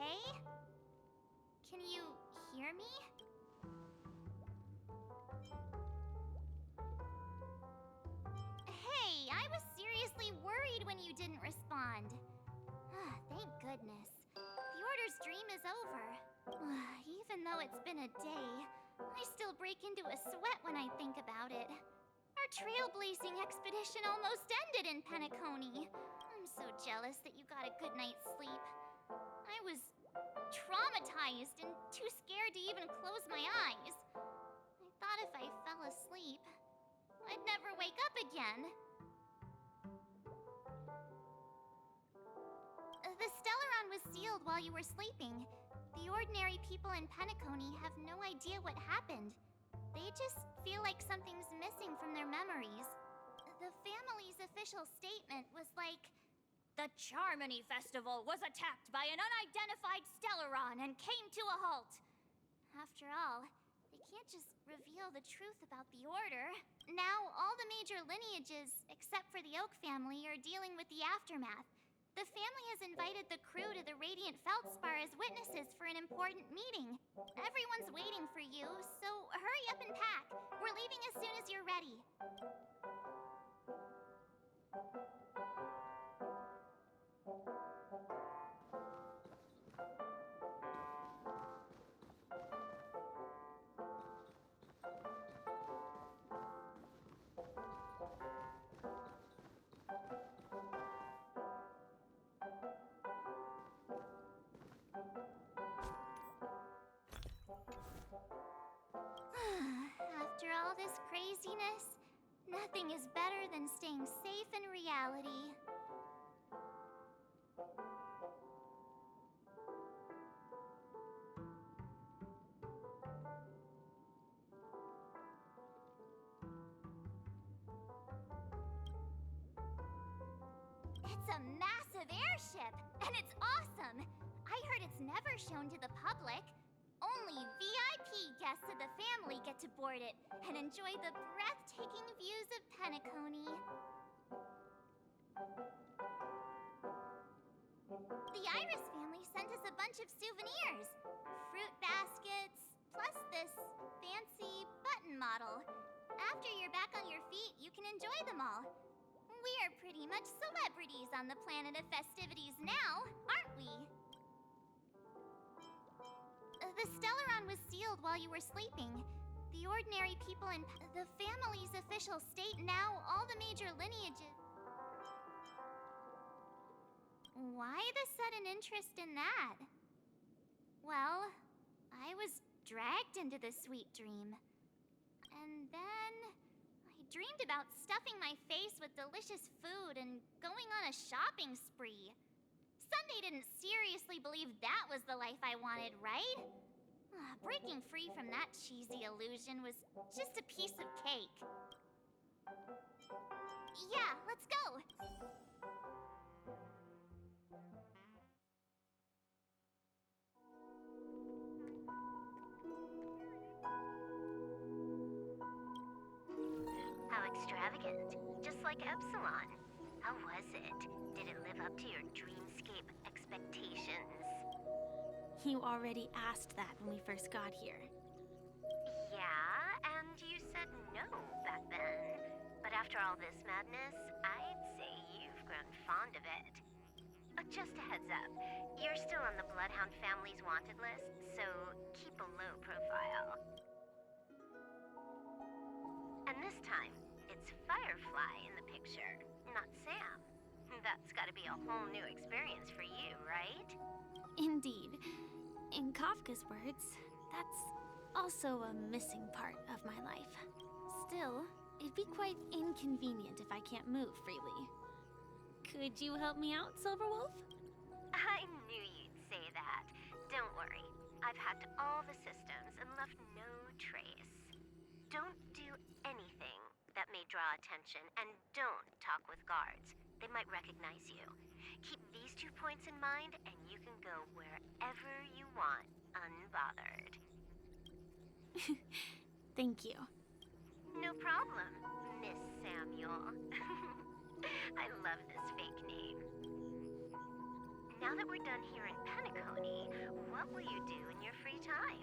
okay? Can you hear me? Hey, I was seriously worried when you didn't respond. Thank goodness. The Order's dream is over. Even though it's been a day, I still break into a sweat when I think about it. Our trailblazing expedition almost ended in Penacony. I'm so jealous that you got a good night's sleep. I was traumatized and too scared to even close my eyes. I thought if I fell asleep, I'd never wake up again. The Stellaron was sealed while you were sleeping. The ordinary people in Penacony have no idea what happened. They just feel like something's missing from their memories. The family's official statement was like, "The Charmony Festival was attacked by an unidentified Stellaron and came to a halt." After all, they can't just reveal the truth about the Order. Now, all the major lineages, except for the Oak family, are dealing with the aftermath. The family has invited the crew to the Radiant Feldspar as witnesses for an important meeting. Everyone's waiting for you, so hurry up and pack. We're leaving as soon as you're ready. After all this craziness, nothing is better than staying safe in reality. It's a massive airship, and it's awesome! I heard it's never shown to the public. Only VIP guests of the family get to board it and enjoy the breathtaking views of Penacony. The Iris family sent us a bunch of souvenirs. Fruit baskets, plus this fancy button model. After you're back on your feet, you can enjoy them all. We are pretty much celebrities on the planet of festivities now, aren't we? The Stellaron was sealed while you were sleeping. The ordinary people in the family's official state now, all the major lineages. Why the sudden interest in that? Well, I was dragged into the sweet dream. And then I dreamed about stuffing my face with delicious food and going on a shopping spree. Sunday didn't seriously believe that was the life I wanted, right? Breaking free from that cheesy illusion was just a piece of cake. Yeah, let's go! How extravagant. Just like Epsilon. How was it? Did it live up to your dreamscape expectations? You already asked that when we first got here. Yeah, and you said no back then. But after all this madness, I'd say you've grown fond of it. Just a heads up, you're still on the Bloodhound family's wanted list, so keep a low profile. And this time, it's Firefly in the picture, not Sam. That's gotta be a whole new experience for you, right? Indeed. In Kafka's words, that's also a missing part of my life. Still, it'd be quite inconvenient if I can't move freely. Could you help me out, Silverwolf? I knew you'd say that. Don't worry. I've hacked all the systems and left no trace. Don't do anything that may draw attention, and don't talk with guards. They might recognize you. Keep these 2 points in mind, and you can go wherever you want, unbothered. Thank you. No problem, Miss Samuel. I love this fake name. Now that we're done here in Penacony, what will you do in your free time?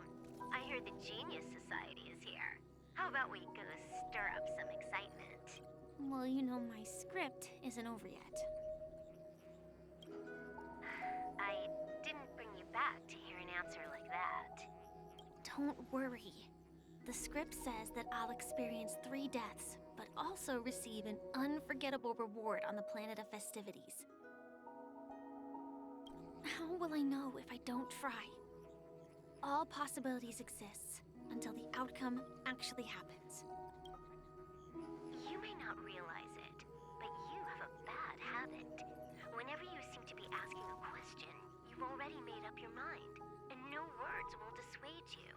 I hear the Genius Society is here. How about we go stir up some excitement? Well, you know, my script isn't over yet. I didn't bring you back to hear an answer like that. Don't worry. The script says that I'll experience 3 deaths, but also receive an unforgettable reward on the planet of festivities. How will I know if I don't try? All possibilities exist until the outcome actually happens. You may not realize it, but you have a bad habit. Whenever you seem to be asking a question, you've already made up your mind, and no words will dissuade you.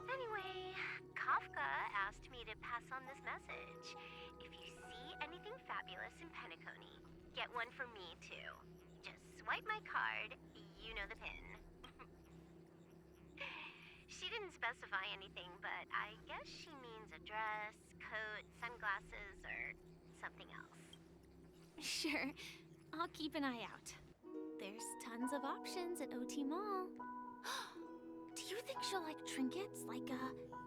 Anyway, Kafka asked me to pass on this message. If you see anything fabulous in Penacony, get one for me too. Just swipe my card, you know the pin. She didn't specify anything, but I guess she means a dress, coat, sunglasses, or something else. Sure, I'll keep an eye out. There's tons of options at OT Mall. Do you think she'll like trinkets, like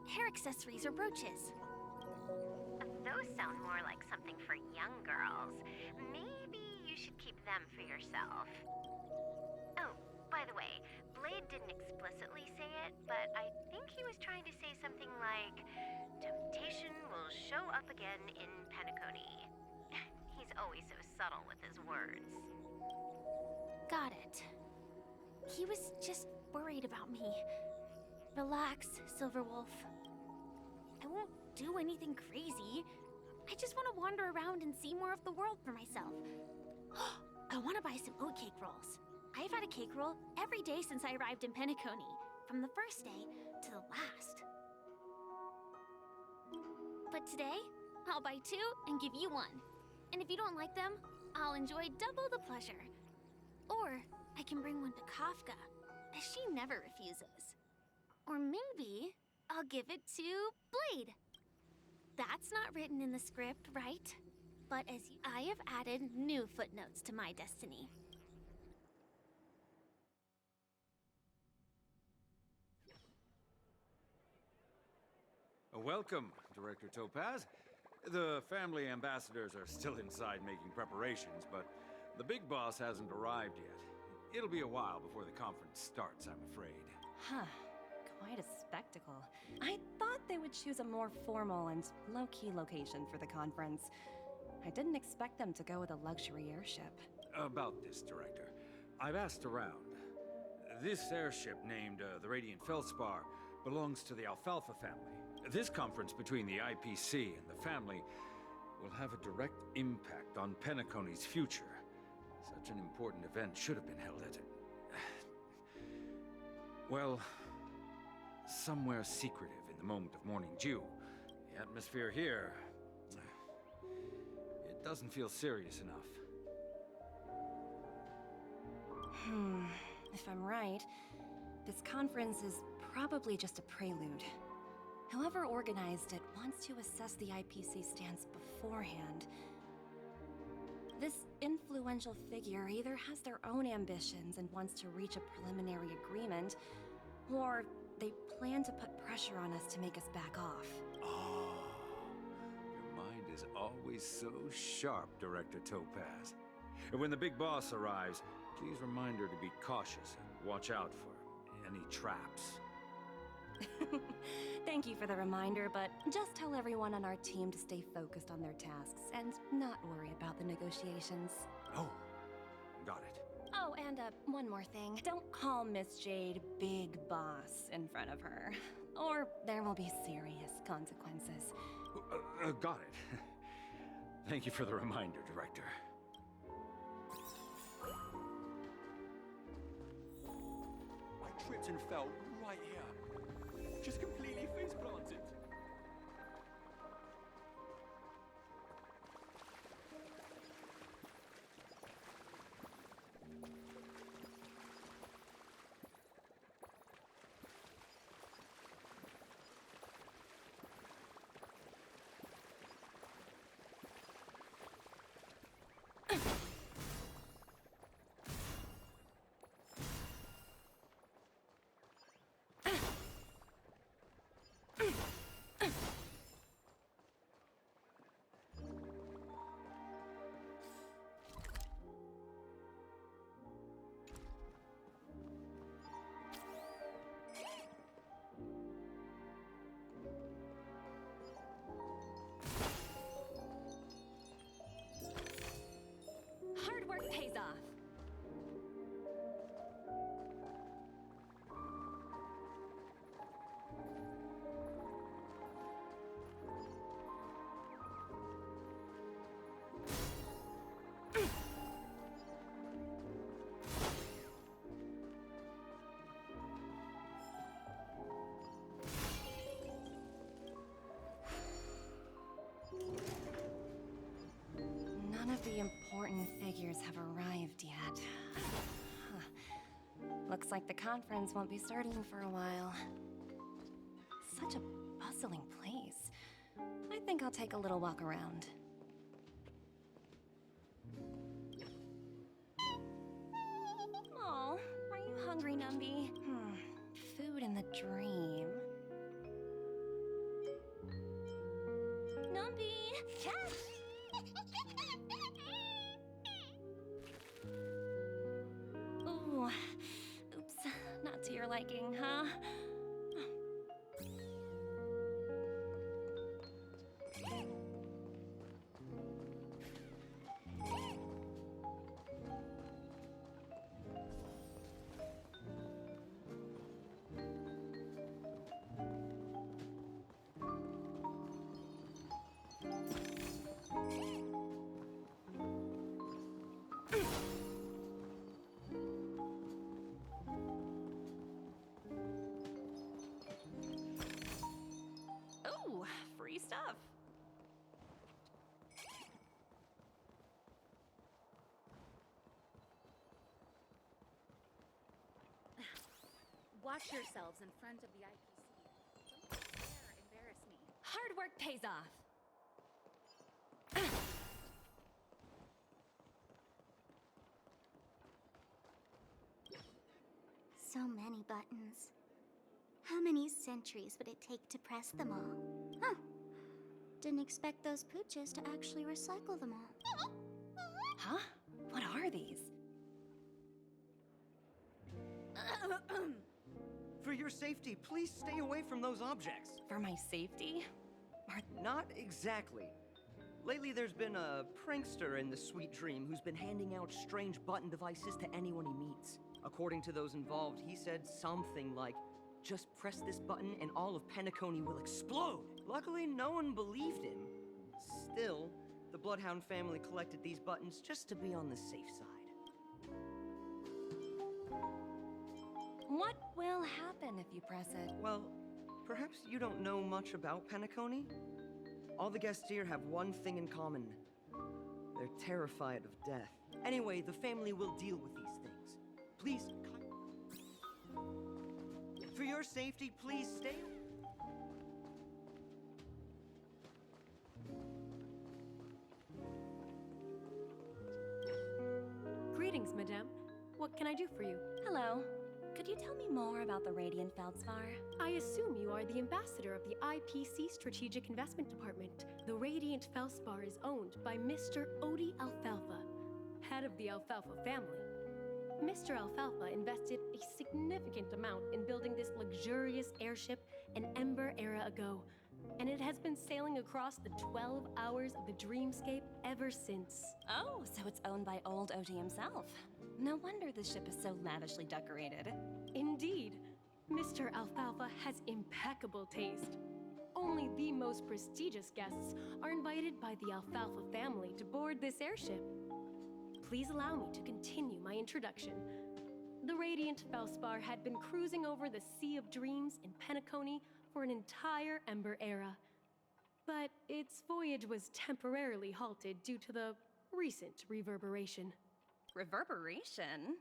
hair accessories or brooches? Those sound more like something for young girls. Maybe you should keep them for yourself. Oh, by the way, Blade didn't explicitly say it, but I think he was trying to say something like, temptation will show up again in Penacony. He's always so subtle with his words. Got it. He was just worried about me. Relax, Silverwolf. I won't do anything crazy. I just want to wander around and see more of the world for myself. I want to buy some oatcake rolls. I've had a cake roll every day since I arrived in Penacony, from the first day to the last. But today, I'll buy 2 and give you 1. And if you don't like them, I'll enjoy double the pleasure. Or I can bring one to Kafka, as she never refuses. Or maybe I'll give it to Blade. That's not written in the script, right? But I have added new footnotes to my destiny. Welcome, Director Topaz. The family ambassadors are still inside making preparations, but the big boss hasn't arrived yet. It'll be a while before the conference starts, I'm afraid. Huh. Quite a spectacle. I thought they would choose a more formal and low-key location for the conference. I didn't expect them to go with a luxury airship. About this, Director. I've asked around. This airship, named the Radiant Feldspar, belongs to the Alfalfa family. This conference between the IPC and the family will have a direct impact on Penacony's future. Such an important event should have been held at it. Well, somewhere secretive in the moment of morning dew. The atmosphere here, it doesn't feel serious enough. If I'm right, this conference is probably just a prelude. Whoever organized it wants to assess the IPC stance beforehand. This influential figure either has their own ambitions and wants to reach a preliminary agreement, or they plan to put pressure on us to make us back off. Oh, your mind is always so sharp, Director Topaz. And when the big boss arrives, please remind her to be cautious and watch out for any traps. Thank you for the reminder, but just tell everyone on our team to stay focused on their tasks and not worry about the negotiations. Oh, got it. Oh, and one more thing. Don't call Miss Jade Big Boss in front of her, or there will be serious consequences. Got it. Thank you for the reminder, Director. I tripped and fell right here. Just completely face planted. None of the important figures have arrived yet. Huh. Looks like the conference won't be starting for a while. Such a bustling place. I think I'll take a little walk around. Aw, are you hungry, Numby? Food in the dream. Numby! Catch! Ooh, oops, not to your liking, huh? Ooh, free stuff. Watch yourselves in front of the IPC. Don't dare embarrass me. Hard work pays off. So many buttons. How many centuries would it take to press them all? Huh. Didn't expect those pooches to actually recycle them all. Huh? What are these? For your safety, please stay away from those objects. For my safety? Not exactly. Lately, there's been a prankster in the Sweet Dream who's been handing out strange button devices to anyone he meets. According to those involved, he said something like, "Just press this button and all of Penacony will explode." Luckily, no one believed him. Still, the Bloodhound family collected these buttons just to be on the safe side. What will happen if you press it? Well, perhaps you don't know much about Penacony? All the guests here have one thing in common. They're terrified of death. Anyway, the family will deal with these things. Please, for your safety, please stay. Greetings, madame. What can I do for you? Hello. Could you tell me more about the Radiant Feldspar? I assume you are the ambassador of the IPC Strategic Investment Department. The Radiant Felspar is owned by Mr. Odie Alfalfa, head of the Alfalfa family. Mr. Alfalfa invested a significant amount in building this luxurious airship an Ember era ago, and it has been sailing across the 12 hours of the dreamscape ever since. Oh, so it's owned by old Odie himself. No wonder the ship is so lavishly decorated. Indeed, Mr. Alfalfa has impeccable taste. Only the most prestigious guests are invited by the Alfalfa family to board this airship. Please allow me to continue my introduction. The Radiant Felspar had been cruising over the Sea of Dreams in Penacony for an entire Ember era. But its voyage was temporarily halted due to the recent reverberation. Reverberation?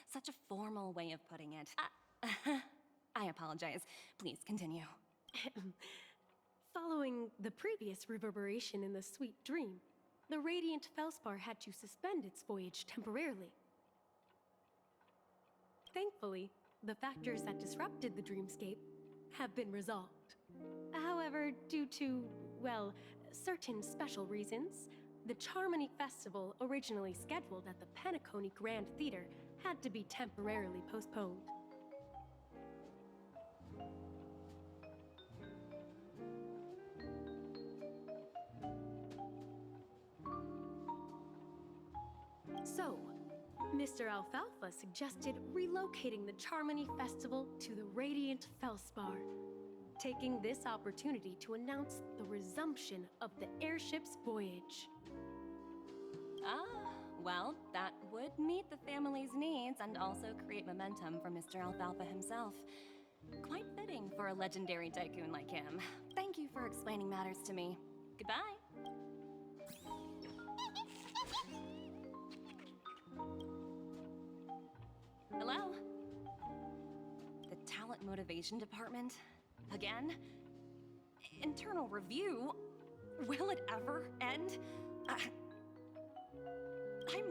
Such a formal way of putting it. I apologize. Please continue. Following the previous reverberation in the Sweet Dream, the Radiant Felspar had to suspend its voyage temporarily. Thankfully, the factors that disrupted the dreamscape have been resolved. However, due to, well, certain special reasons, the Charmony Festival, originally scheduled at the Penacony Grand Theater, had to be temporarily postponed. So, Mr. Alfalfa suggested relocating the Charmony Festival to the Radiant Felspar, taking this opportunity to announce the resumption of the airship's voyage. Ah, well, that would meet the family's needs and also create momentum for Mr. Alfalfa himself. Quite fitting for a legendary tycoon like him. Thank you for explaining matters to me. Goodbye. motivation department? Again? Internal review? Will it ever end? I'm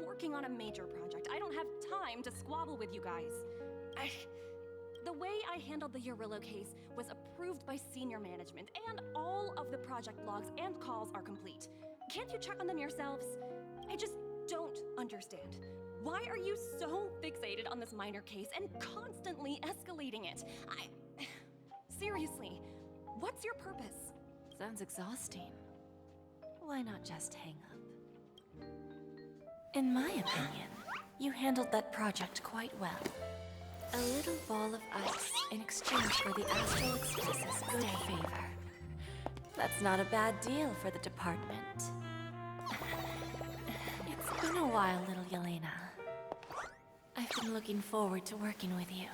working on a major project. I don't have time to squabble with you guys. The way I handled the Urillo case was approved by senior management, and all of the project logs and calls are complete. Can't you check on them yourselves? I just don't understand. Why are you so fixated on this minor case and constantly escalating it? Seriously, what's your purpose? Sounds exhausting. Why not just hang up? In my opinion, you handled that project quite well. A little ball of ice in exchange for the Astral Express's good favor. That's not a bad deal for the department. It's been a while, little Yelena. I've been looking forward to working with you.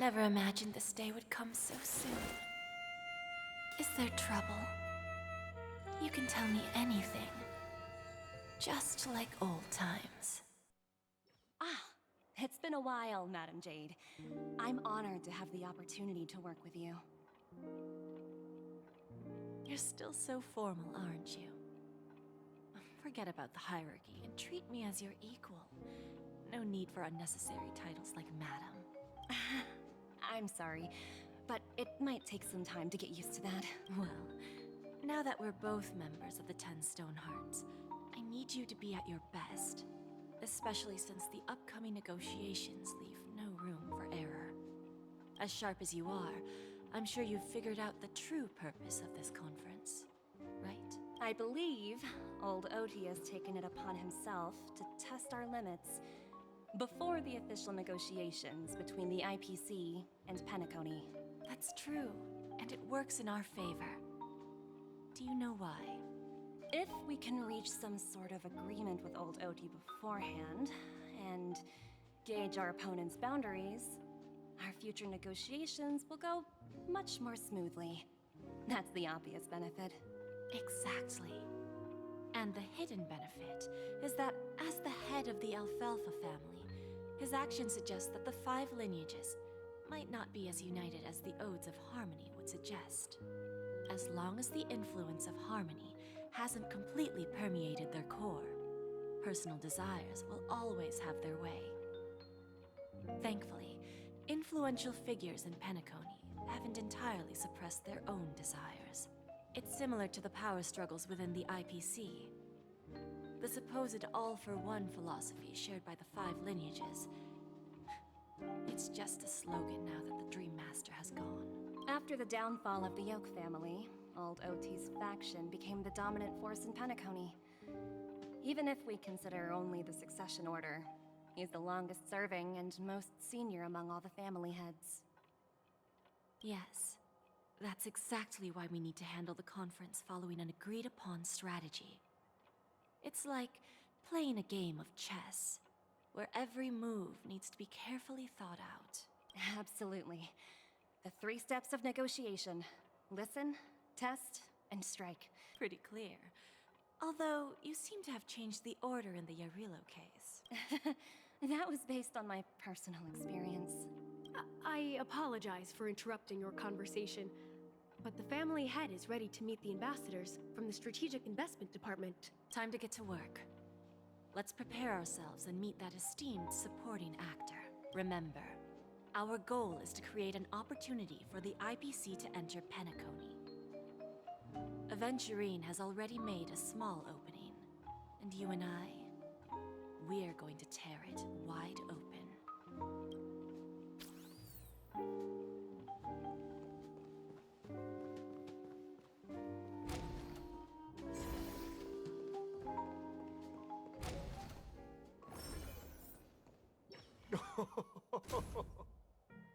Never imagined this day would come so soon. Is there trouble? You can tell me anything. Just like old times. It's been a while, Madam Jade. I'm honored to have the opportunity to work with you. You're still so formal, aren't you? Forget about the hierarchy and treat me as your equal. No need for unnecessary titles like Madam. I'm sorry, but it might take some time to get used to that. Well, now that we're both members of the 10 Stone Hearts, I need you to be at your best. Especially since the upcoming negotiations leave no room for error. As sharp as you are, I'm sure you've figured out the true purpose of this conference, right? I believe old Oti has taken it upon himself to test our limits before the official negotiations between the IPC and Penacony. That's true, and it works in our favor. Do you know why? If we can reach some sort of agreement with old Oti beforehand, and gauge our opponent's boundaries, our future negotiations will go much more smoothly. That's the obvious benefit. Exactly. And the hidden benefit is that as the head of the Alfalfa family, his actions suggest that the 5 lineages might not be as united as the Odes of Harmony would suggest. As long as the influence of Harmony hasn't completely permeated their core, personal desires will always have their way. Thankfully, influential figures in Penacony haven't entirely suppressed their own desires. It's similar to the power struggles within the IPC. The supposed all-for-one philosophy shared by the 5 lineages. It's just a slogan now that the Dream Master has gone. After the downfall of the Yoke family, old Oti's faction became the dominant force in Penacony. Even if we consider only the succession order, he's the longest serving and most senior among all the family heads. Yes, that's exactly why we need to handle the conference following an agreed-upon strategy. It's like playing a game of chess, where every move needs to be carefully thought out. Absolutely. The 3 steps of negotiation: listen, test, and strike. Pretty clear. Although, you seem to have changed the order in the Yarillo case. That was based on my personal experience. I apologize for interrupting your conversation, but the family head is ready to meet the ambassadors from the Strategic Investment Department. Time to get to work. Let's prepare ourselves and meet that esteemed supporting actor. Remember, our goal is to create an opportunity for the IPC to enter Penacony. Aventurine has already made a small opening, and you and I, we're going to tear it wide open.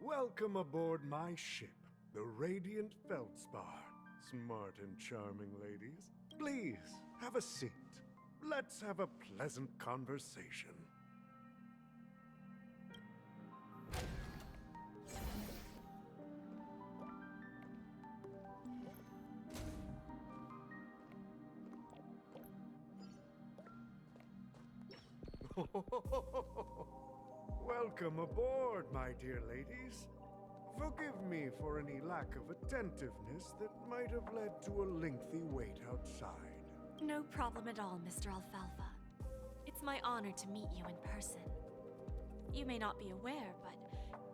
Welcome aboard my ship, the Radiant Feldspar. Smart and charming ladies. Please, have a seat. Let's have a pleasant conversation. Welcome aboard, my dear ladies. Forgive me for any lack of attentiveness that might have led to a lengthy wait outside. No problem at all, Mr. Alfalfa. It's my honor to meet you in person. You may not be aware, but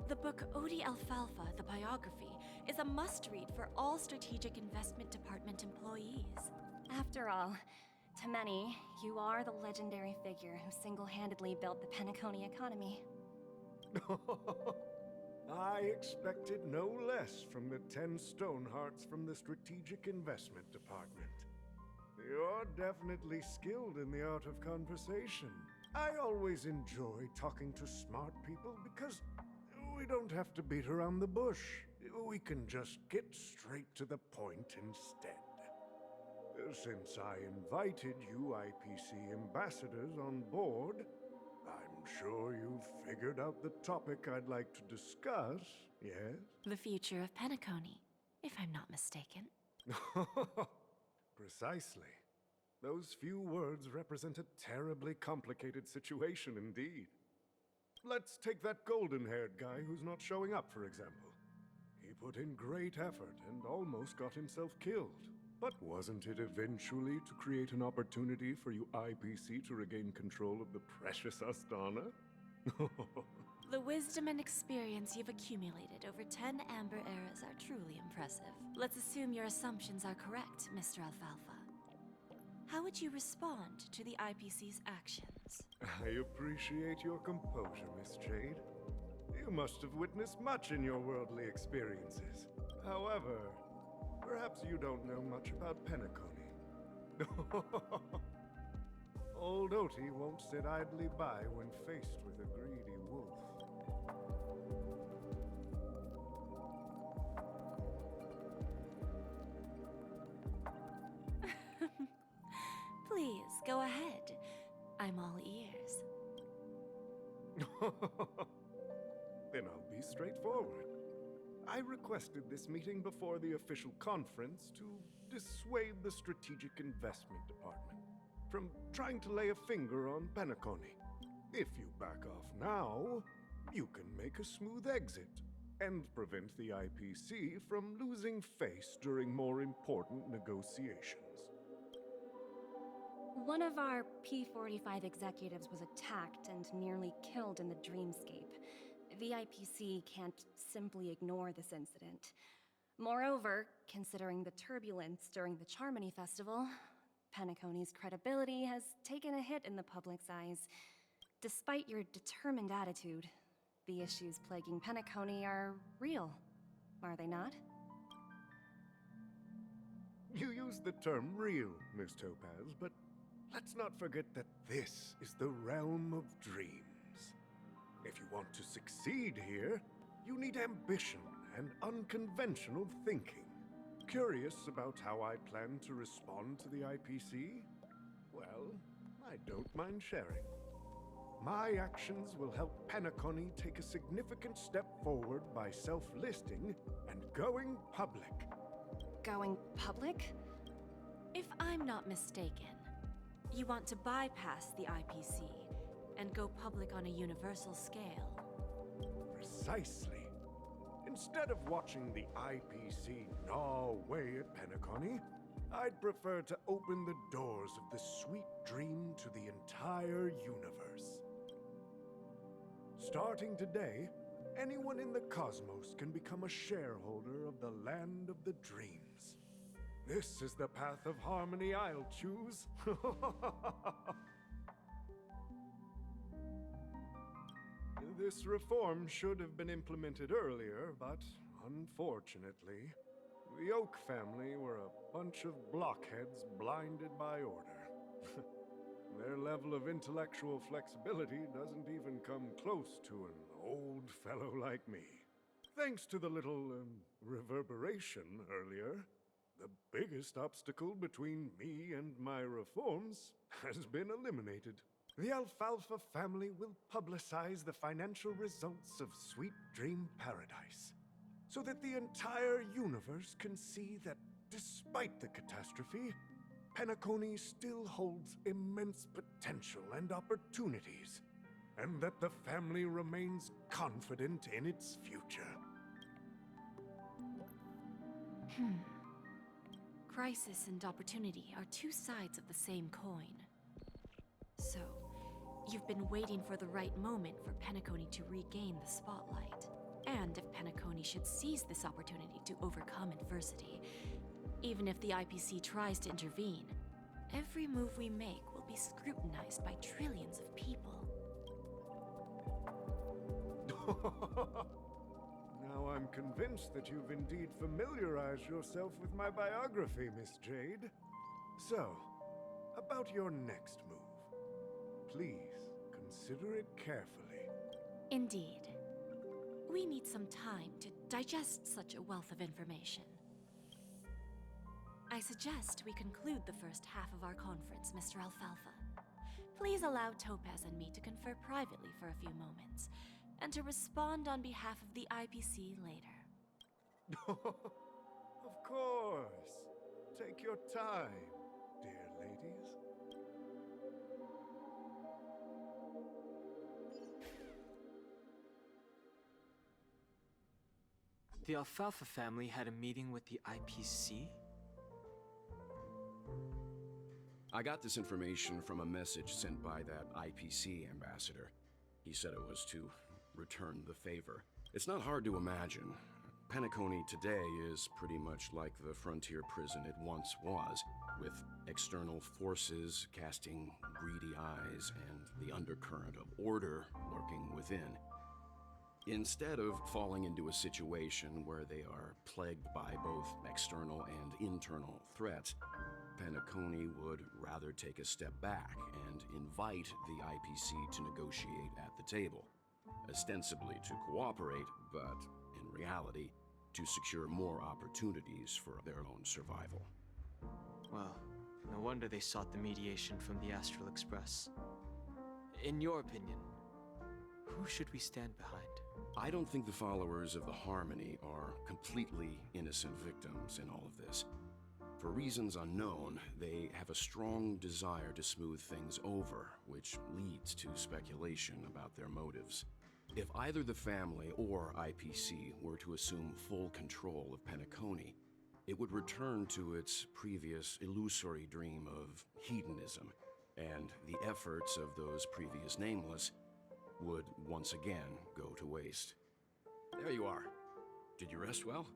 the book Odie Alfalfa, the biography, is a must-read for all Strategic Investment Department employees. After all, to many, you are the legendary figure who single-handedly built the Penacony economy. I expected no less from the 10 Stonehearts from the Strategic Investment Department. You're definitely skilled in the art of conversation. I always enjoy talking to smart people because we don't have to beat around the bush. We can just get straight to the point instead. Since I invited you IPC ambassadors on board, I'm sure you've figured out the topic I'd like to discuss, yes? The future of Penacony, if I'm not mistaken. Precisely. Those few words represent a terribly complicated situation indeed. Let's take that golden-haired guy who's not showing up, for example. He put in great effort and almost got himself killed. But wasn't it eventually to create an opportunity for you IPC to regain control of the precious Astana? The wisdom and experience you've accumulated over 10 Amber Eras are truly impressive. Let's assume your assumptions are correct, Mr. Alfalfa. How would you respond to the IPC's actions? I appreciate your composure, Miss Jade. You must have witnessed much in your worldly experiences. However, perhaps you don't know much about Penacony. Old Oti won't sit idly by when faced with a greedy wolf. Please, go ahead. I'm all ears. Then I'll be straightforward. I requested this meeting before the official conference to dissuade the Strategic Investment Department from trying to lay a finger on Penacony. If you back off now, you can make a smooth exit and prevent the IPC from losing face during more important negotiations. One of our P-45 executives was attacked and nearly killed in the Dreamscape. The IPC can't simply ignore this incident. Moreover, considering the turbulence during the Charmony Festival, Penacony's credibility has taken a hit in the public's eyes. Despite your determined attitude, the issues plaguing Penacony are real, are they not? You use the term real, Miss Topaz, but let's not forget that this is the realm of dreams. If you want to succeed here, you need ambition and unconventional thinking. Curious about how I plan to respond to the IPC? Well, I don't mind sharing. My actions will help Penacony take a significant step forward by self-listing and going public. Going public? If I'm not mistaken, you want to bypass the IPC and go public on a universal scale. Precisely. Instead of watching the IPC gnaw away at Penacony, I'd prefer to open the doors of the sweet dream to the entire universe. Starting today, anyone in the cosmos can become a shareholder of the land of the dreams. This is the path of harmony I'll choose. This reform should have been implemented earlier, but unfortunately, the Oak family were a bunch of blockheads blinded by order. Their level of intellectual flexibility doesn't even come close to an old fellow like me. Thanks to the little reverberation earlier, the biggest obstacle between me and my reforms has been eliminated. The Alfalfa family will publicize the financial results of Sweet Dream Paradise, so that the entire universe can see that despite the catastrophe, Penacony still holds immense potential and opportunities, and that the family remains confident in its future. Crisis and opportunity are two sides of the same coin. So, you've been waiting for the right moment for Penacony to regain the spotlight. And if Penacony should seize this opportunity to overcome adversity, even if the IPC tries to intervene, every move we make will be scrutinized by trillions of people. Now I'm convinced that you've indeed familiarized yourself with my biography, Miss Jade. So, about your next move. Please, consider it carefully. Indeed. We need some time to digest such a wealth of information. I suggest we conclude the first half of our conference, Mr. Alfalfa. Please allow Topaz and me to confer privately for a few moments, and to respond on behalf of the IPC later. Of course. Take your time, dear ladies. The Alfalfa family had a meeting with the IPC? I got this information from a message sent by that IPC ambassador. He said it was to return the favor. It's not hard to imagine. Penacony today is pretty much like the frontier prison it once was, with external forces casting greedy eyes and the undercurrent of order lurking within. Instead of falling into a situation where they are plagued by both external and internal threats, Penacony would rather take a step back and invite the IPC to negotiate at the table, ostensibly to cooperate, but in reality, to secure more opportunities for their own survival. Well, no wonder they sought the mediation from the Astral Express. In your opinion, who should we stand behind? I don't think the followers of the Harmony are completely innocent victims in all of this. For reasons unknown, they have a strong desire to smooth things over, which leads to speculation about their motives. If either the family or IPC were to assume full control of Penacony, it would return to its previous illusory dream of hedonism, and the efforts of those previous nameless would once again go to waste. There you are. Did you rest well?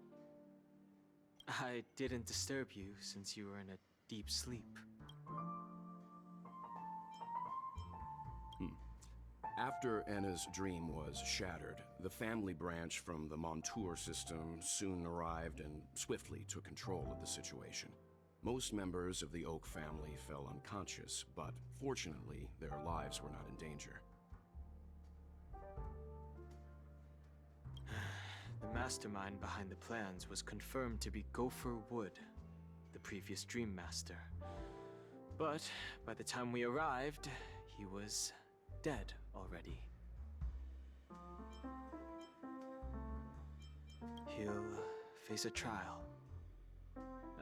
I didn't disturb you since you were in a deep sleep. After Enna's dream was shattered, the family branch from the Montour system soon arrived and swiftly took control of the situation. Most members of the Oak family fell unconscious, but fortunately, their lives were not in danger. The mastermind behind the plans was confirmed to be Gopher Wood, the previous Dream Master. But by the time we arrived, he was dead already. He'll face a trial.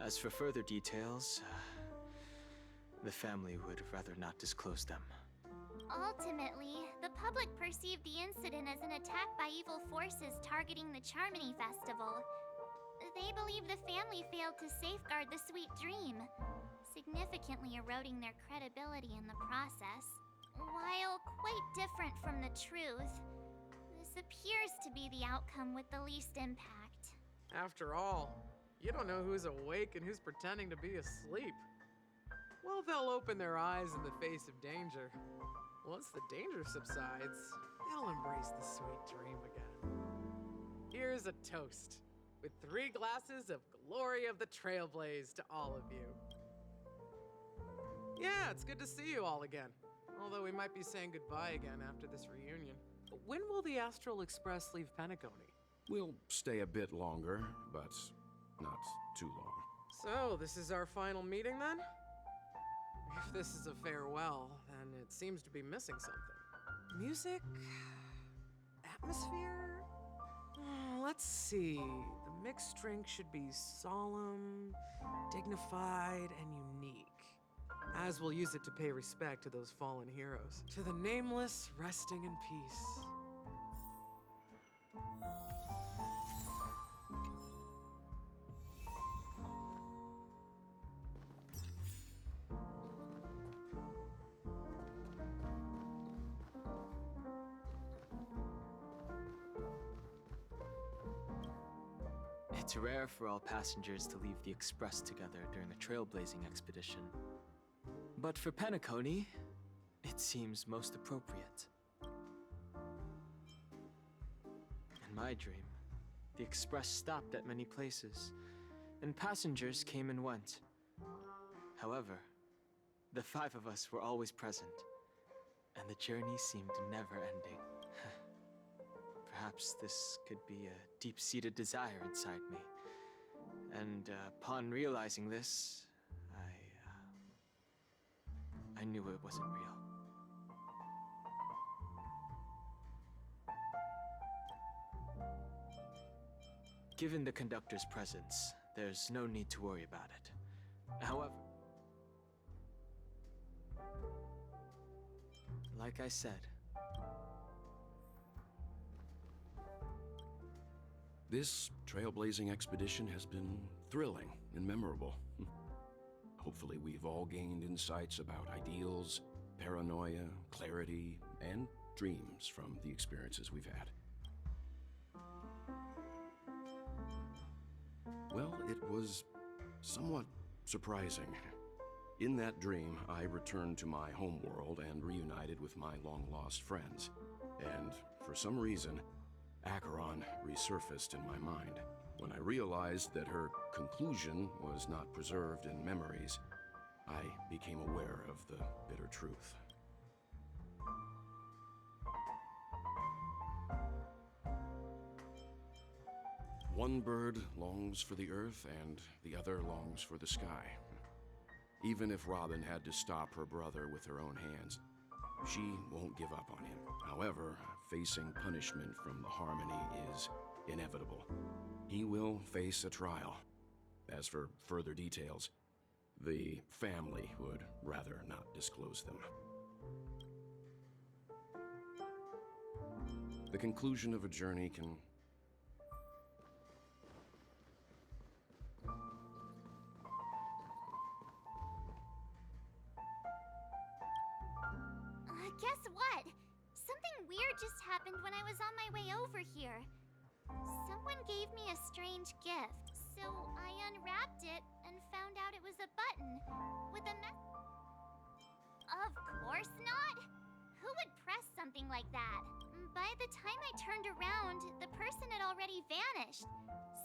As for further details, the family would rather not disclose them. Ultimately, the public perceived the incident as an attack by evil forces targeting the Charmony Festival. They believe the family failed to safeguard the sweet dream, significantly eroding their credibility in the process. While quite different from the truth, this appears to be the outcome with the least impact. After all, you don't know who's awake and who's pretending to be asleep. Well, they'll open their eyes in the face of danger. Once the danger subsides, they'll embrace the sweet dream again. Here's a toast, with 3 glasses of Glory of the Trailblaze to all of you. Yeah, it's good to see you all again. Although we might be saying goodbye again after this reunion. When will the Astral Express leave Penacony? We'll stay a bit longer, but not too long. So, this is our final meeting then? If this is a farewell, then it seems to be missing something. Music? Atmosphere? Let's see. The mixed drink should be solemn, dignified, and unique. As we'll use it to pay respect to those fallen heroes. To the nameless, resting in peace. It's rare for all passengers to leave the Express together during a trailblazing expedition. But for Penacony, it seems most appropriate. In my dream, the Express stopped at many places, and passengers came and went. However, the five of us were always present, and the journey seemed never ending. Perhaps this could be a deep-seated desire inside me. And upon realizing this, I knew it wasn't real. Given the conductor's presence, there's no need to worry about it. However, like I said, this trailblazing expedition has been thrilling and memorable. Hopefully we've all gained insights about ideals, paranoia, clarity, and dreams from the experiences we've had. Well, it was somewhat surprising. In that dream, I returned to my homeworld and reunited with my long-lost friends. And for some reason, Acheron resurfaced in my mind. When I realized that her conclusion was not preserved in memories, I became aware of the bitter truth. One bird longs for the earth, and the other longs for the sky. Even if Robin had to stop her brother with her own hands, she won't give up on him. However, facing punishment from the Harmony is inevitable. He will face a trial. As for further details, the family would rather not disclose them. The conclusion of a journey can Guess what? Something weird just happened when I was on my way over here. Someone gave me a strange gift, so I unwrapped it and found out it was a button with a Of course not! Who would press something like that? By the time I turned around, the person had already vanished,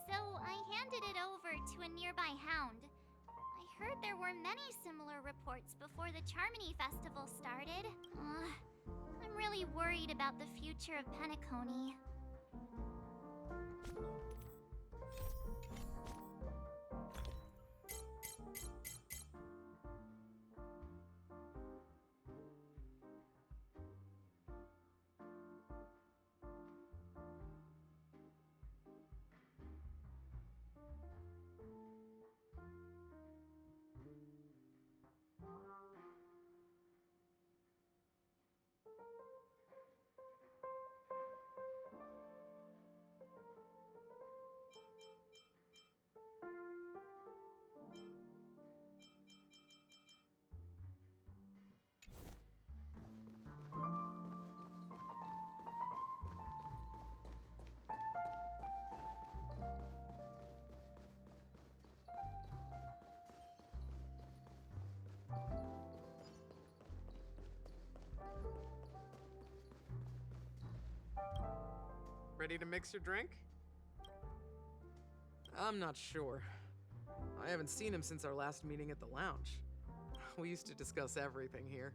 so I handed it over to a nearby hound. I heard there were many similar reports before the Charmony Festival started. I'm really worried about the future of Penacony. Ready to mix your drink? I'm not sure. I haven't seen him since our last meeting at the lounge. We used to discuss everything here.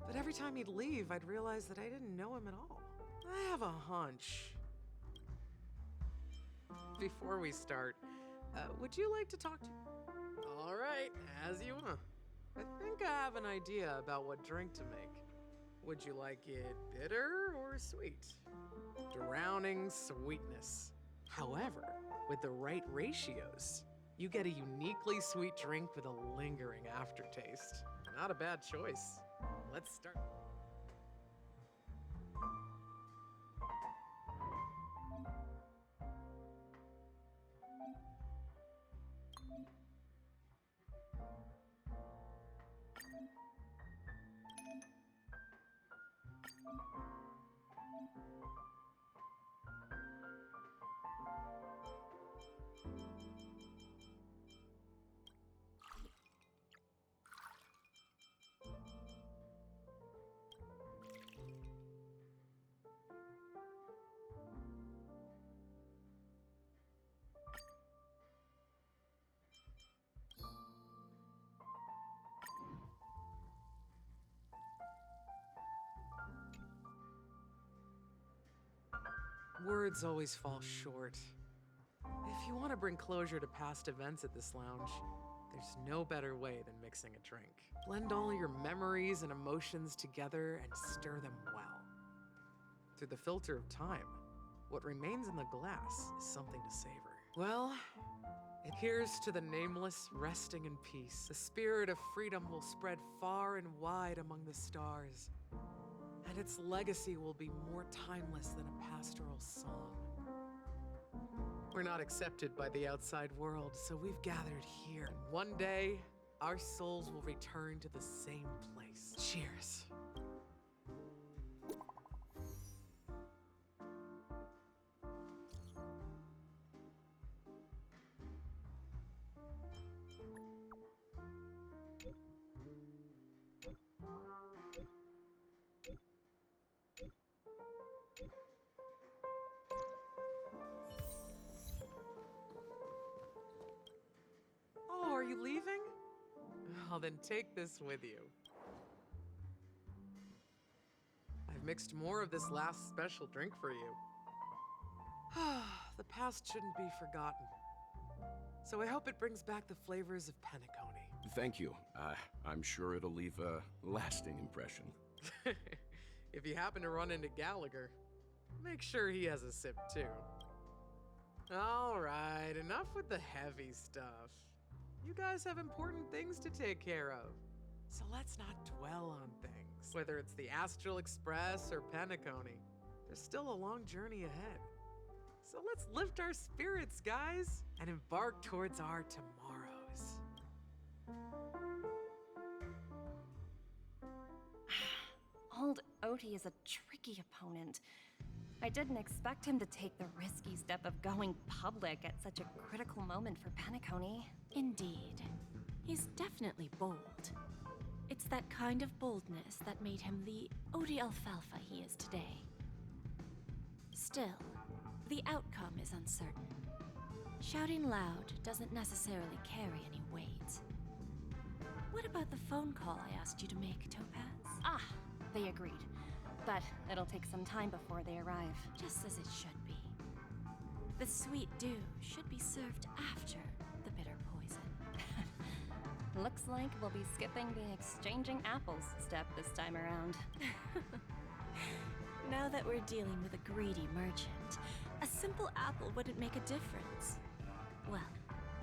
But every time he'd leave, I'd realize that I didn't know him at all. I have a hunch. Before we start, would you like to talk to... All right, as you want. I think I have an idea about what drink to make. Would you like it bitter or sweet? Drowning sweetness. However, with the right ratios, you get a uniquely sweet drink with a lingering aftertaste. Not a bad choice. Let's start. Words always fall short. If you want to bring closure to past events at this lounge, there's no better way than mixing a drink. Blend all your memories and emotions together and stir them well. Through the filter of time, what remains in the glass is something to savor. Well, here's to the nameless resting in peace. The spirit of freedom will spread far and wide among the stars, and its legacy will be more timeless than a pastoral song. We're not accepted by the outside world, so we've gathered here. And one day, our souls will return to the same place. Cheers. Oh, are you leaving? Well, then take this with you. I've mixed more of this last special drink for you. The past shouldn't be forgotten. So I hope it brings back the flavors of Penacony. Thank you. I'm sure it'll leave a lasting impression. If you happen to run into Gallagher, make sure he has a sip too. All right, enough with the heavy stuff. You guys have important things to take care of, so let's not dwell on things. Whether it's the Astral Express or Penacony, there's still a long journey ahead. So let's lift our spirits, guys, and embark towards our tomorrows. Old Odie is a tricky opponent. I didn't expect him to take the risky step of going public at such a critical moment for Penacony. Indeed. He's definitely bold. It's that kind of boldness that made him the Odie Alfalfa he is today. Still, the outcome is uncertain. Shouting loud doesn't necessarily carry any weight. What about the phone call I asked you to make, Topaz? Ah, they agreed. But it'll take some time before they arrive. Just as it should be. The sweet dew should be served after the bitter poison. Looks like we'll be skipping the exchanging apples step this time around. Now that we're dealing with a greedy merchant, a simple apple wouldn't make a difference. Well,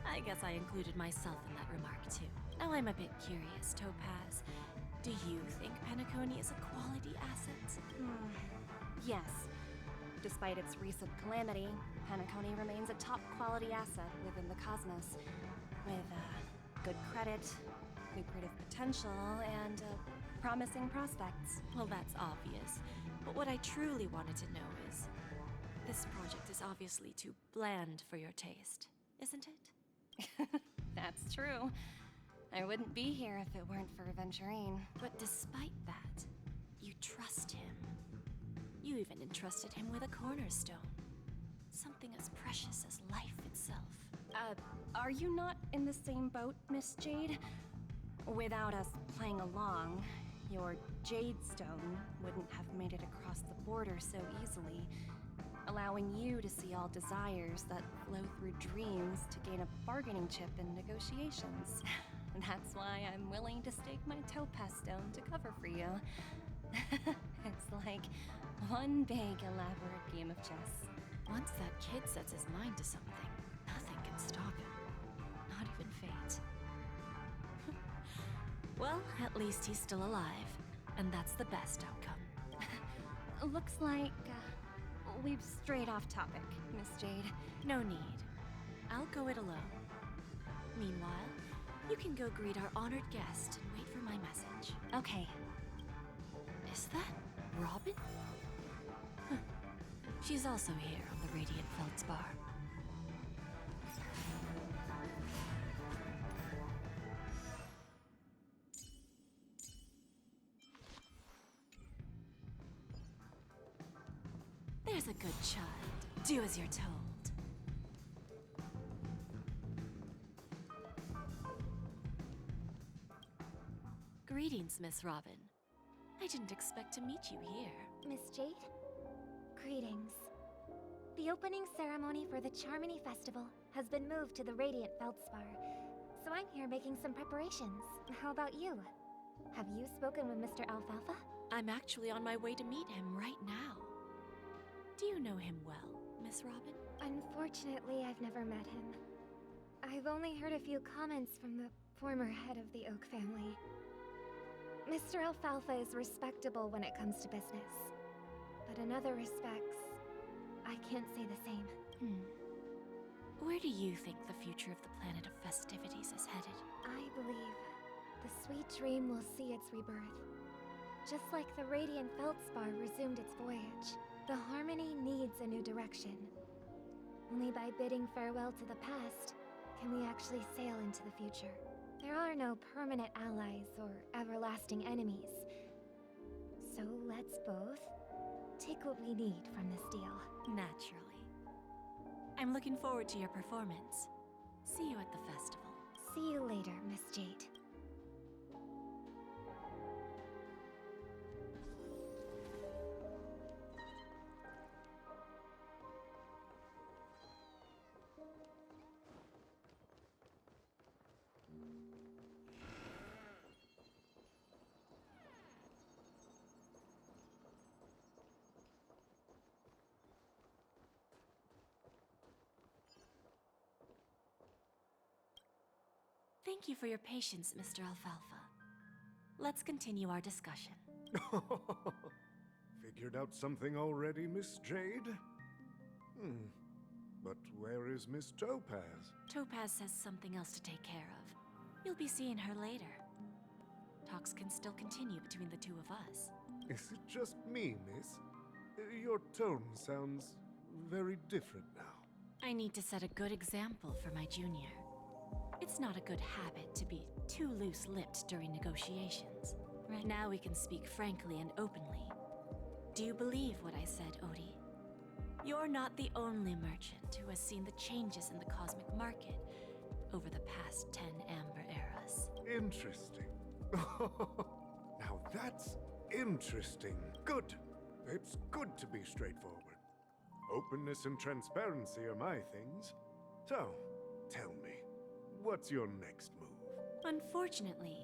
I guess I included myself in that remark too. Now I'm a bit curious, Topaz. Do you think Penacony is a quality asset? Yes. Despite its recent calamity, Penacony remains a top quality asset within the cosmos, with good credit, lucrative potential, and promising prospects. Well, that's obvious. But what I truly wanted to know is, this project is obviously too bland for your taste, isn't it? That's true. I wouldn't be here if it weren't for Aventurine. But despite that, you trust him. You even entrusted him with a cornerstone. Something as precious as life itself. Are you not in the same boat, Miss Jade? Without us playing along, your Jade Stone wouldn't have made it across the border so easily, allowing you to see all desires that flow through dreams to gain a bargaining chip in negotiations. That's why I'm willing to stake my Topaz Stone to cover for you. It's like one big elaborate game of chess. Once that kid sets his mind to something, nothing can stop him. Not even fate. Well, at least he's still alive, and that's the best outcome. Looks like we've strayed off topic, Miss Jade. No need. I'll go it alone. Meanwhile, you can go greet our honored guest and wait for my message. Okay. Is that Robin? Huh. She's also here on the Radiant Feldspar. There's a good child. Do as you're told. Greetings, Miss Robin. I didn't expect to meet you here. Miss Jade? Greetings. The opening ceremony for the Charmony Festival has been moved to the Radiant Feldspar, so I'm here making some preparations. How about you? Have you spoken with Mr. Alfalfa? I'm actually on my way to meet him right now. Do you know him well, Miss Robin? Unfortunately, I've never met him. I've only heard a few comments from the former head of the Oak family. Mr. Alfalfa is respectable when it comes to business. But in other respects, I can't say the same. Where do you think the future of the planet of festivities is headed? I believe the sweet dream will see its rebirth. Just like the Radiant Feldspar resumed its voyage, the Harmony needs a new direction. Only by bidding farewell to the past can we actually sail into the future. There are no permanent allies or everlasting enemies. So let's both take what we need from this deal. Naturally. I'm looking forward to your performance. See you at the festival. See you later, Miss Jade. Thank you for your patience, Mr. Alfalfa. Let's continue our discussion. Figured out something already, Miss Jade? But where is Miss Topaz? Topaz has something else to take care of. You'll be seeing her later. Talks can still continue between the two of us. Is it just me, miss? Your tone sounds very different now. I need to set a good example for my junior. It's not a good habit to be too loose-lipped during negotiations. Right now we can speak frankly and openly. Do you believe what I said, Odie? You're not the only merchant who has seen the changes in the cosmic market over the past 10 Amber Eras. Interesting. Now that's interesting. Good. It's good to be straightforward. Openness and transparency are my things. So, tell me, what's your next move? Unfortunately,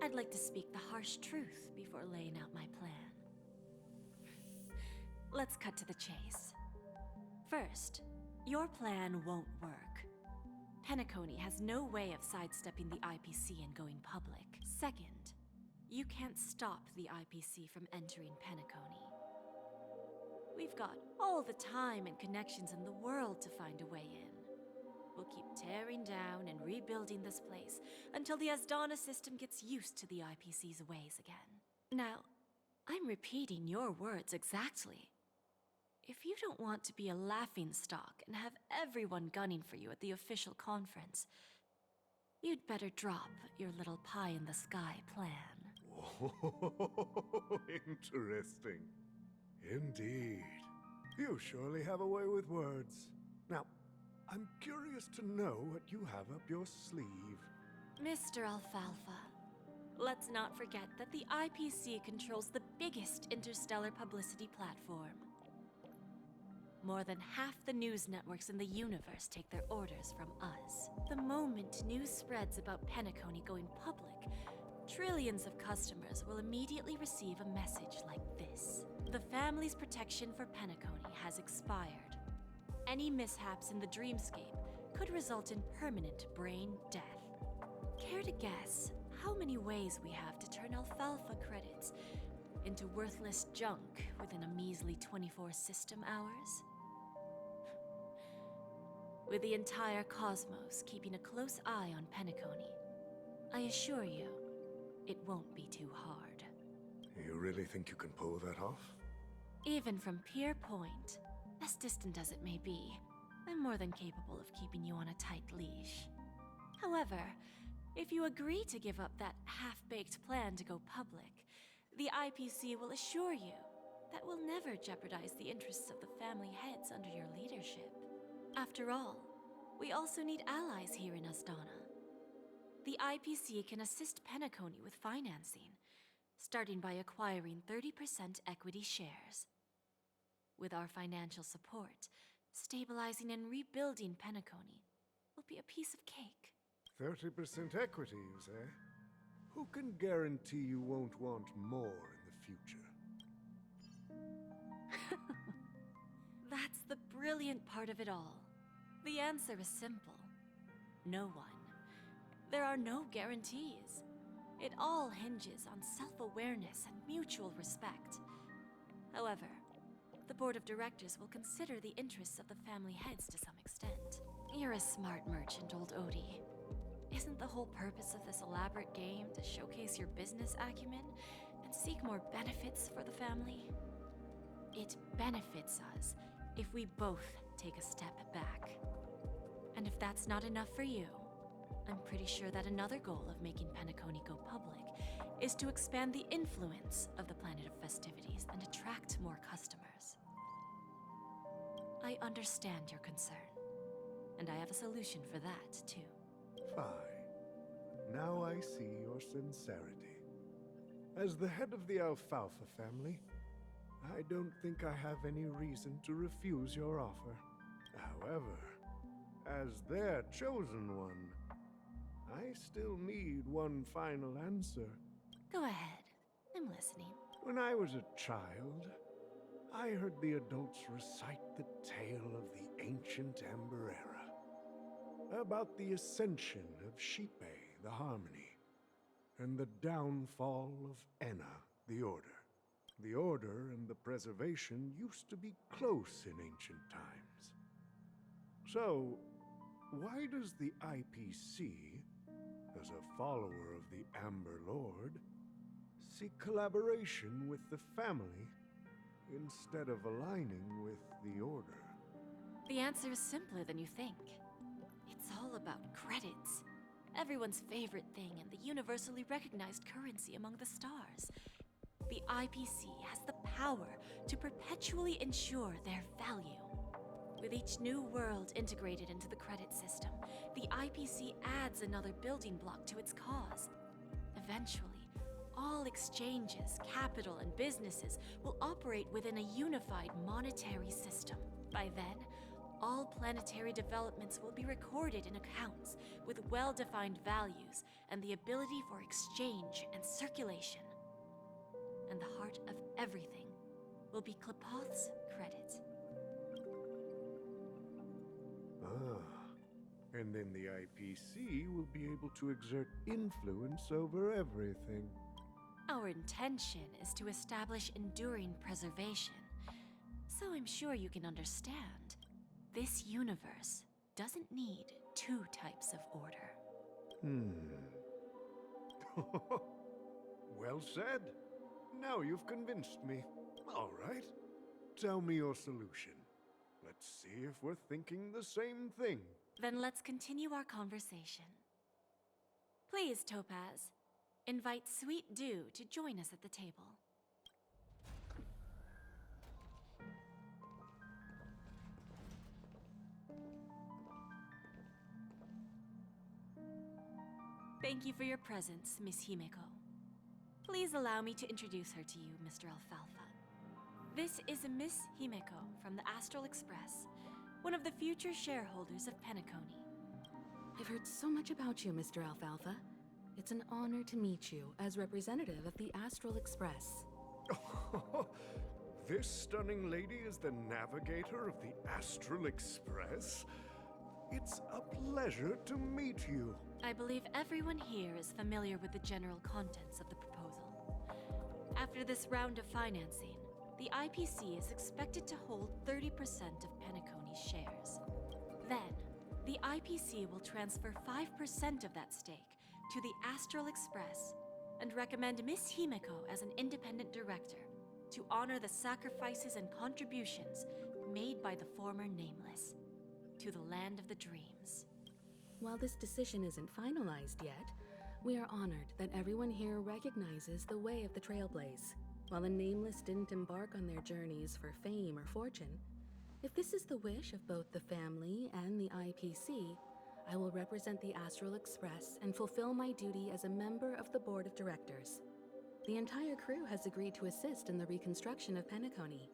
I'd like to speak the harsh truth before laying out my plan. Let's cut to the chase. First, your plan won't work. Penacony has no way of sidestepping the IPC and going public. Second, you can't stop the IPC from entering Penacony. We've got all the time and connections in the world to find a way in. We'll keep tearing down and rebuilding this place until the Asdana system gets used to the IPC's ways again. Now, I'm repeating your words exactly. If you don't want to be a laughingstock and have everyone gunning for you at the official conference, you'd better drop your little pie-in-the-sky plan. Oh, interesting. Indeed. You surely have a way with words. Now, I'm curious to know what you have up your sleeve. Mr. Alfalfa, let's not forget that the IPC controls the biggest interstellar publicity platform. More than half the news networks in the universe take their orders from us. The moment news spreads about Penacony going public, trillions of customers will immediately receive a message like this. The family's protection for Penacony has expired. Any mishaps in the dreamscape could result in permanent brain death. Care to guess how many ways we have to turn Alfalfa credits into worthless junk within a measly 24 system hours? With the entire cosmos keeping a close eye on Penacony, I assure you, it won't be too hard. You really think you can pull that off? Even from Pier Point, as distant as it may be, I'm more than capable of keeping you on a tight leash. However, if you agree to give up that half-baked plan to go public, the IPC will assure you that we'll never jeopardize the interests of the family heads under your leadership. After all, we also need allies here in Asdana. The IPC can assist Penacony with financing, starting by acquiring 30% equity shares. With our financial support, Stabilizing and rebuilding Penacony will be a piece of cake. 30% equity, you say? Who can guarantee you won't want more in the future? That's the brilliant part of it all. The answer is simple. No one. There are no guarantees. It all hinges on self-awareness and mutual respect. However, the board of directors will consider the interests of the family heads to some extent. You're a smart merchant, old Odie. Isn't the whole purpose of this elaborate game to showcase your business acumen and seek more benefits for the family? It benefits us if we both take a step back. And if that's not enough for you, I'm pretty sure that another goal of making Penacony go public is to expand the influence of the Planet of Festivities and attract more customers. I understand your concern, and I have a solution for that, too. Fine. Now I see your sincerity. As the head of the Alfalfa family, I don't think I have any reason to refuse your offer. However, as their chosen one, I still need one final answer. Go ahead. I'm listening. When I was a child, I heard the adults recite the tale of the ancient Amber Era, about the ascension of Shipe, the Harmony, and the downfall of Enna, the Order. The Order and the Preservation used to be close in ancient times. So, why does the IPC, as a follower of the Amber Lord, seek collaboration with the family instead of aligning with the Order? The answer is simpler than you think. It's all about credits. Everyone's favorite thing and the universally recognized currency among the stars. The IPC has the power to perpetually ensure their value. With each new world integrated into the credit system, the IPC adds another building block to its cause. Eventually, all exchanges, capital, and businesses will operate within a unified monetary system. By then, all planetary developments will be recorded in accounts with well-defined values and the ability for exchange and circulation. And the heart of everything will be Klepoth's credit. And then the IPC will be able to exert influence over everything. Our intention is to establish enduring preservation. So I'm sure you can understand. This universe doesn't need two types of order. Well said. Now you've convinced me. All right. Tell me your solution. Let's see if we're thinking the same thing. Then let's continue our conversation. Please, Topaz, invite Sweet Dew to join us at the table. Thank you for your presence, Miss Himeko. Please allow me to introduce her to you, Mr. Alfalfa. This is Miss Himeko from the Astral Express, one of the future shareholders of Penacony. I've heard so much about you, Mr. Alfalfa. It's an honor to meet you as representative of the Astral Express. This stunning lady is the navigator of the Astral Express? It's a pleasure to meet you. I believe everyone here is familiar with the general contents of the proposal. After this round of financing, the IPC is expected to hold 30% of Penacony's shares. Then, the IPC will transfer 5% of that stake to the Astral Express and recommend Miss Himeko as an independent director to honor the sacrifices and contributions made by the former Nameless to the land of the dreams. While this decision isn't finalized yet, we are honored that everyone here recognizes the way of the Trailblaze. While the Nameless didn't embark on their journeys for fame or fortune, if this is the wish of both the family and the IPC, I will represent the Astral Express and fulfill my duty as a member of the board of directors. The entire crew has agreed to assist in the reconstruction of Penacony.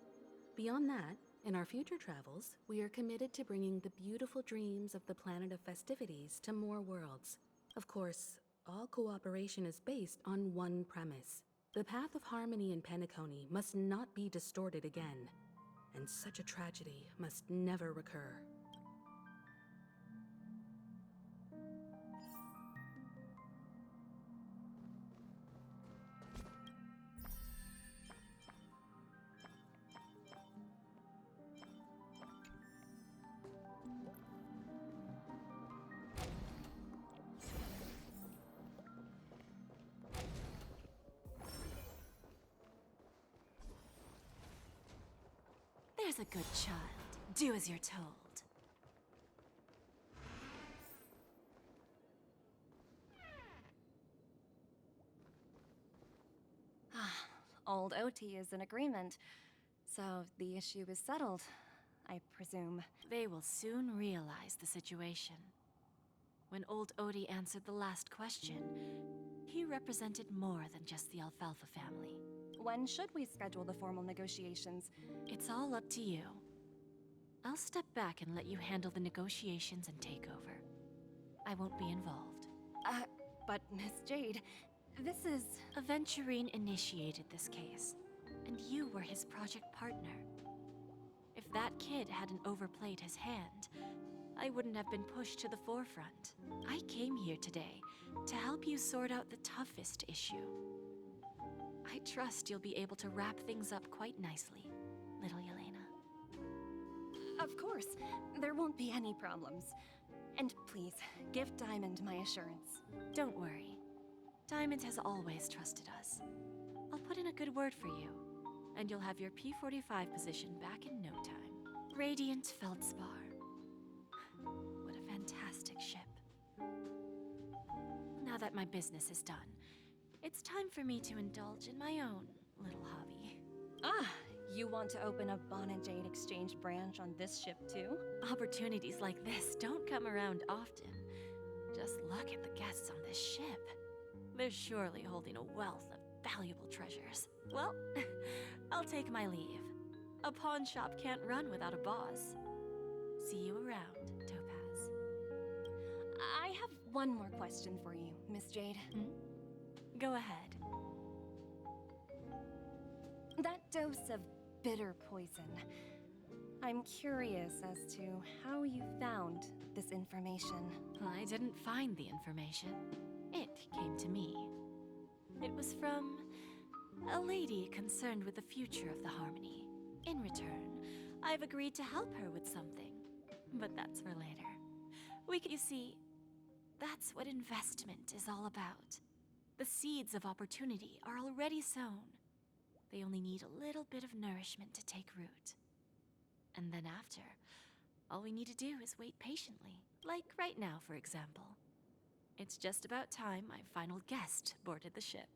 Beyond that, In our future travels, we are committed to bringing the beautiful dreams of the planet of festivities to more worlds. Of course, all cooperation is based on one premise. The path of harmony in Penacony must not be distorted again, and such a tragedy must never recur. There's a good child. Do as you're told. Old OT is in agreement, so the issue is settled, I presume. They will soon realize the situation. When old Odie answered the last question, he represented more than just the Alfalfa family. When should we schedule the formal negotiations? It's all up to you. I'll step back and let you handle the negotiations and takeover. I won't be involved. But Miss Jade, this is... Aventurine initiated this case, and you were his project partner. If that kid hadn't overplayed his hand, I wouldn't have been pushed to the forefront. I came here today to help you sort out the toughest issue. I trust you'll be able to wrap things up quite nicely, little Yelena. Of course, there won't be any problems. And please, give Diamond my assurance. Don't worry. Diamond has always trusted us. I'll put in a good word for you, and you'll have your P-45 position back in no time. Radiant Feldspar. What a fantastic ship. Now that my business is done, it's time for me to indulge in my own little hobby. You want to open a Bon and Jade exchange branch on this ship too? Opportunities like this don't come around often. Just look at the guests on this ship. They're surely holding a wealth of valuable treasures. Well, I'll take my leave. A pawn shop can't run without a boss. See you around, Topaz. I have one more question for you, Miss Jade. Go ahead. That dose of bitter poison. I'm curious as to how you found this information. I didn't find the information. It came to me. It was from a lady concerned with the future of the Harmony. In return, I've agreed to help her with something. But that's for later. You see, that's what investment is all about. The seeds of opportunity are already sown. They only need a little bit of nourishment to take root. And then after, all we need to do is wait patiently. Like right now, for example. It's just about time my final guest boarded the ship.